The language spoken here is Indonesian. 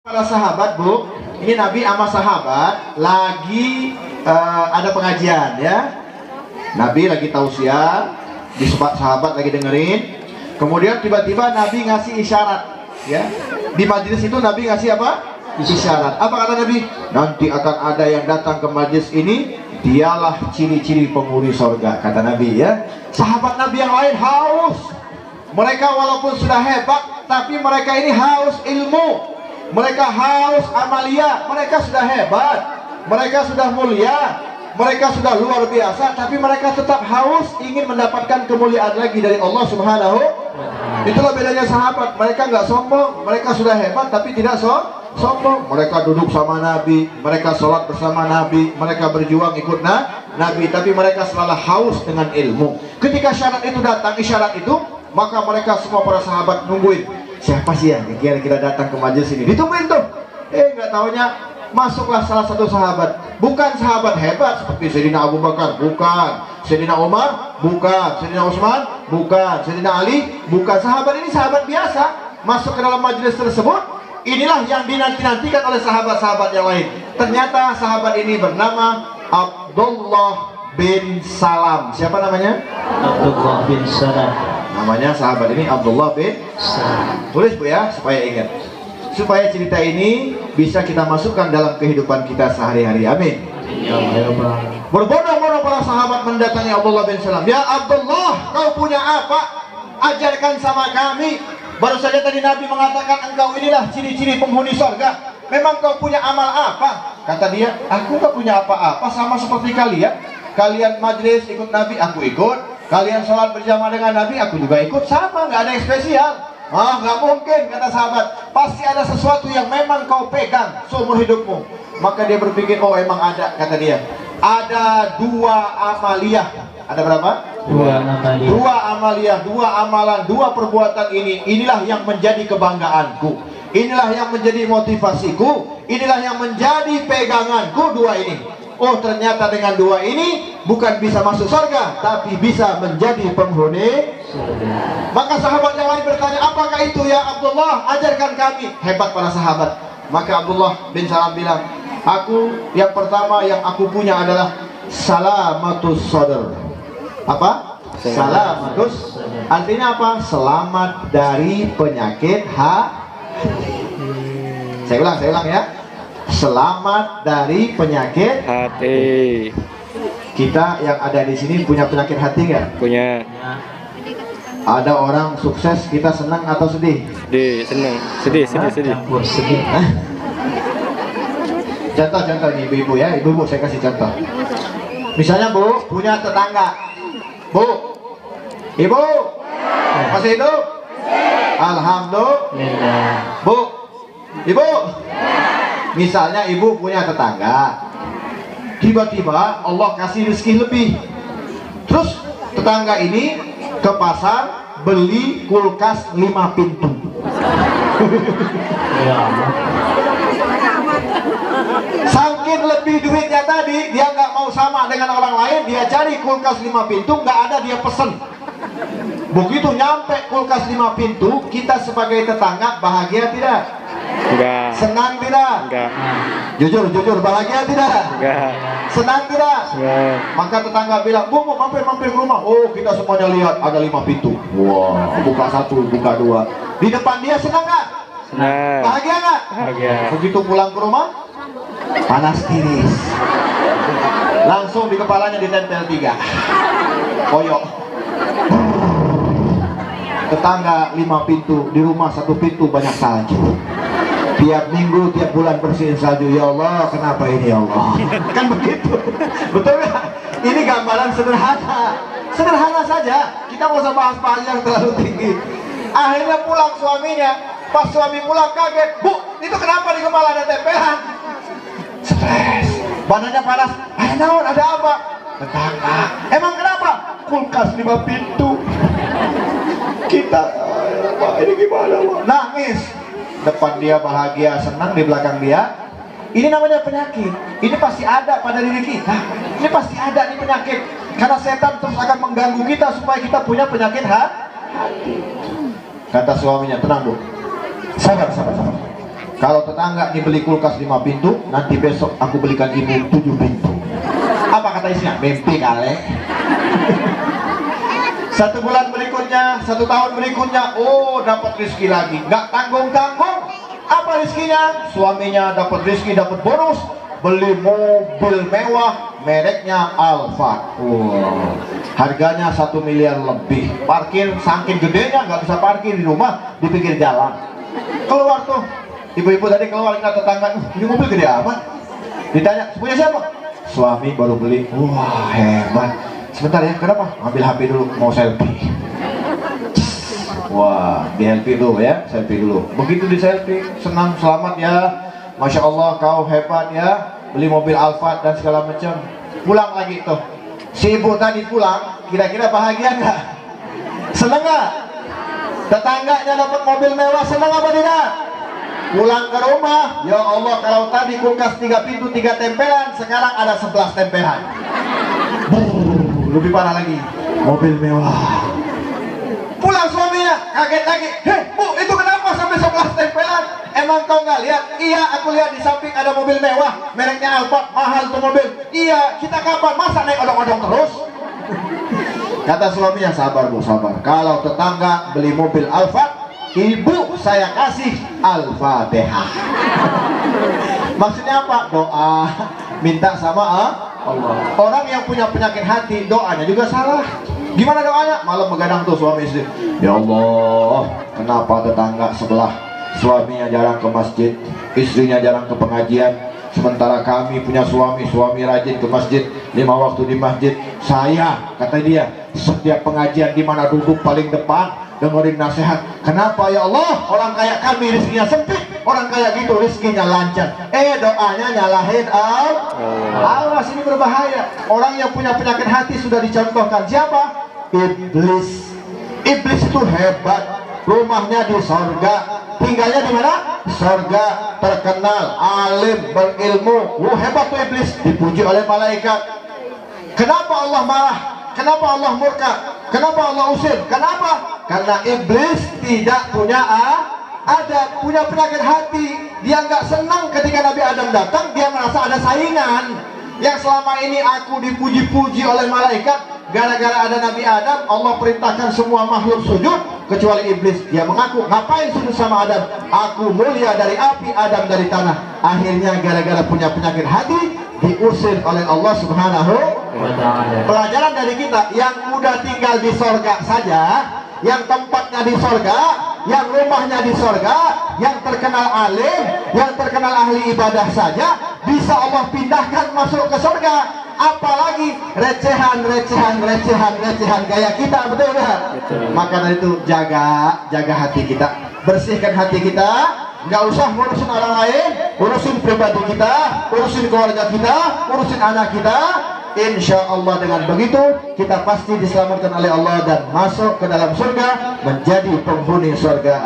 Para sahabat, Bu, ini Nabi sama sahabat lagi ada pengajian ya. Nabi lagi tausiah, di sahabat lagi dengerin. Kemudian tiba-tiba Nabi ngasih isyarat ya. Di majelis itu Nabi ngasih apa? Isyarat. Apa kata Nabi? Nanti akan ada yang datang ke majelis ini, dialah ciri-ciri penghuni sorga, kata Nabi ya. Sahabat Nabi yang lain haus. Mereka walaupun sudah hebat, tapi mereka ini haus ilmu. Mereka haus amalia, mereka sudah hebat, mereka sudah mulia, mereka sudah luar biasa, tapi mereka tetap haus ingin mendapatkan kemuliaan lagi dari Allah Subhanahu. Itulah bedanya sahabat. Mereka nggak sombong, mereka sudah hebat tapi tidak sombong. Mereka duduk sama Nabi, mereka sholat bersama Nabi, mereka berjuang ikut Nabi, tapi mereka selalu haus dengan ilmu. Ketika syarat itu datang, isyarat itu, maka mereka semua para sahabat nungguin. Siapa sih yang kira-kira datang ke majelis ini? Ditungguin tuh. Nggak taunya masuklah salah satu sahabat. Bukan sahabat hebat seperti Sayyidina Abu Bakar, bukan. Sayyidina Umar, bukan. Sayyidina Utsman, bukan. Sayyidina Ali, bukan. Sahabat ini sahabat biasa. Masuk ke dalam majelis tersebut. Inilah yang dinanti-nantikan oleh sahabat-sahabat yang lain. Ternyata sahabat ini bernama Abdullah bin Salam. Siapa namanya? Abdullah bin Salam. Namanya sahabat ini Abdullah bin Salam. Tulis Bu ya, supaya ingat, supaya cerita ini bisa kita masukkan dalam kehidupan kita sehari-hari. Amin. Berbondong-bondong para sahabat mendatangi Abdullah bin Salam. Ya Abdullah, kau punya apa? Ajarkan sama kami. Baru saja tadi Nabi mengatakan engkau inilah ciri-ciri penghuni sorga. Memang kau punya amal apa? Kata dia, aku gak punya apa-apa, sama seperti kalian. Kalian majelis ikut Nabi, aku ikut. Kalian sholat berjamaah dengan Nabi, aku juga ikut. Sama, nggak ada yang spesial. Nggak mungkin, kata sahabat. Pasti ada sesuatu yang memang kau pegang seumur hidupmu. Maka dia berpikir, oh emang ada, kata dia. Ada dua amaliyah. Ada berapa? Dua amaliyah, dua amalan, dua perbuatan ini. Inilah yang menjadi kebanggaanku. Inilah yang menjadi motivasiku. Inilah yang menjadi peganganku, dua ini. Oh ternyata dengan dua ini bukan bisa masuk surga, tapi bisa menjadi penghuni. Maka sahabat yang lain bertanya, apakah itu ya Abdullah? Ajarkan kami. Hebat para sahabat. Maka Abdullah bin Salam bilang, aku yang pertama yang aku punya adalah salamatus sadr. Apa? Salamatus. Artinya apa? Selamat dari penyakit hati. Saya ulang ya. Selamat dari penyakit hati. Kita yang ada di sini punya penyakit hati nggak? Punya. Ada orang sukses, kita senang atau sedih? Sedih, senang. Sedih. Sedih. Contoh nih ibu-ibu ya, ibu-ibu saya kasih contoh. Misalnya Bu, punya tetangga. Bu, Ibu, masih hidup? Alhamdulillah. Bu, Ibu. Misalnya ibu punya tetangga, tiba-tiba Allah kasih rezeki lebih. Terus tetangga ini ke pasar beli kulkas 5 pintu. Saking lebih duitnya tadi, dia nggak mau sama dengan orang lain. Dia cari kulkas 5 pintu, nggak ada, dia pesen. Begitu nyampe kulkas 5 pintu, kita sebagai tetangga bahagia tidak? Enggak. Senang tidak? Enggak. Jujur bahagia tidak? Enggak. Senang tidak? Enggak. Maka tetangga bilang, Bu, mampir ke rumah. Oh, kita semuanya lihat ada 5 pintu. Wah, buka 1, buka 2. Di depan dia senang nggak? Senang. Bahagia nggak? Bahagia. Begitu pulang ke rumah, panas tiris. Langsung di kepalanya ditempel 3 koyok. Tetangga 5 pintu, di rumah 1 pintu banyak salju. Tiap minggu, tiap bulan bersihin salju. Ya Allah, kenapa ini ya Allah? Kan begitu. Betul nggak? Ini gambaran sederhana. Sederhana saja. Kita nggak usah bahas-bahas yang terlalu tinggi. Akhirnya pulang suaminya. Pas suami pulang kaget. Bu, itu kenapa di kepala ada tempelan? Stres. Badannya panas. Naon, ada apa? Tetangga. Emang kenapa? Kulkas 5 pintu. Kita, ini gimana? Nangis. Depan dia bahagia, senang, di belakang dia. Ini namanya penyakit. Ini pasti ada pada diri kita. Ini pasti ada nih penyakit. Karena setan terus akan mengganggu kita supaya kita punya penyakit hati. Kata suaminya, tenang Bu. Sabar. Kalau tetangga nih beli kulkas 5 pintu, nanti besok aku belikan ibu 7 pintu. Apa kata isinya? Mimpi kali. 1 bulan berikutnya, 1 tahun berikutnya, oh dapat rezeki lagi, nggak tanggung-tanggung. Apa rezekinya? Suaminya dapat rezeki, dapat bonus, beli mobil mewah, mereknya Alphard. Wow. Harganya 1 miliar lebih. Parkir saking gedenya nggak bisa parkir di rumah, di pinggir jalan. Keluar tuh, ibu-ibu tadi keluar, kita tetangga, ini mobil gede amat. Ditanya, punya siapa? Suami baru beli. Wah hebat. Sebentar ya, kenapa? Ambil HP dulu, mau selfie. Wah, di selfie dulu ya, selfie dulu. Begitu di selfie, senang, selamat ya. Masya Allah, kau hebat ya. Beli mobil Alphard dan segala macam. Pulang lagi tuh. Si ibu tadi pulang, kira-kira bahagia nggak? Seneng nggak? Tetangganya dapat mobil mewah, seneng apa tidak? Pulang ke rumah, ya Allah, kalau tadi kulkas 3 pintu 3 tempelan, sekarang ada 11 tempelan. Lebih parah lagi, mobil mewah. Pulang suaminya, kaget lagi. Hei bu, itu kenapa sampai 11 tempelan? Emang kau nggak lihat? Iya, aku lihat di samping ada mobil mewah, mereknya Alphard, mahal tuh mobil. Iya, kita kapan? Masa naik odong-odong terus? Kata suaminya, sabar bu, sabar. Kalau tetangga beli mobil Alphard, ibu saya kasih Al-Fatihah. Maksudnya apa? Doa, minta sama Allah. Orang yang punya penyakit hati, doanya juga salah. Gimana doanya? Malam begadang tuh suami istri. Ya Allah, kenapa tetangga sebelah suaminya jarang ke masjid, istrinya jarang ke pengajian, sementara kami punya suami rajin ke masjid, 5 waktu di masjid. Saya, kata dia, setiap pengajian di mana duduk paling depan, dengerin nasihat. Kenapa ya Allah? Orang kayak kami rezekinya sempit, orang kayak gitu rezekinya lancar. Doanya nyalahin Allah. Ini berbahaya. Orang yang punya penyakit hati sudah dicontohkan siapa? Iblis. Iblis itu hebat. Rumahnya di sorga, tinggalnya di mana? Sorga, terkenal, alim, berilmu. Hebat tuh iblis, dipuji oleh malaikat. Kenapa Allah marah? Kenapa Allah murka? Kenapa Allah usir? Kenapa? Karena iblis tidak punya punya penyakit hati. Dia nggak senang ketika Nabi Adam datang, dia merasa ada saingan. Yang selama ini aku dipuji-puji oleh malaikat, gara-gara ada Nabi Adam, Allah perintahkan semua makhluk sujud kecuali iblis. Dia mengaku, ngapain sujud sama Adam? Aku mulia dari api, Adam dari tanah. Akhirnya gara-gara punya penyakit hati, diusir oleh Allah Subhanahu wa ta'ala. Pelajaran dari kita, yang mudah tinggal di sorga saja, yang tempatnya di sorga, yang rumahnya di sorga, yang terkenal alim, yang terkenal ahli ibadah saja, bisa Allah pindahkan masuk ke sorga. Apalagi recehan gaya kita, betul nggak? Maka dari itu jaga hati kita, bersihkan hati kita. Nggak usah ngurusin orang lain, urusin pribadi kita, urusin keluarga kita, urusin anak kita. Insya Allah dengan begitu kita pasti diselamatkan oleh Allah dan masuk ke dalam surga, menjadi penghuni surga.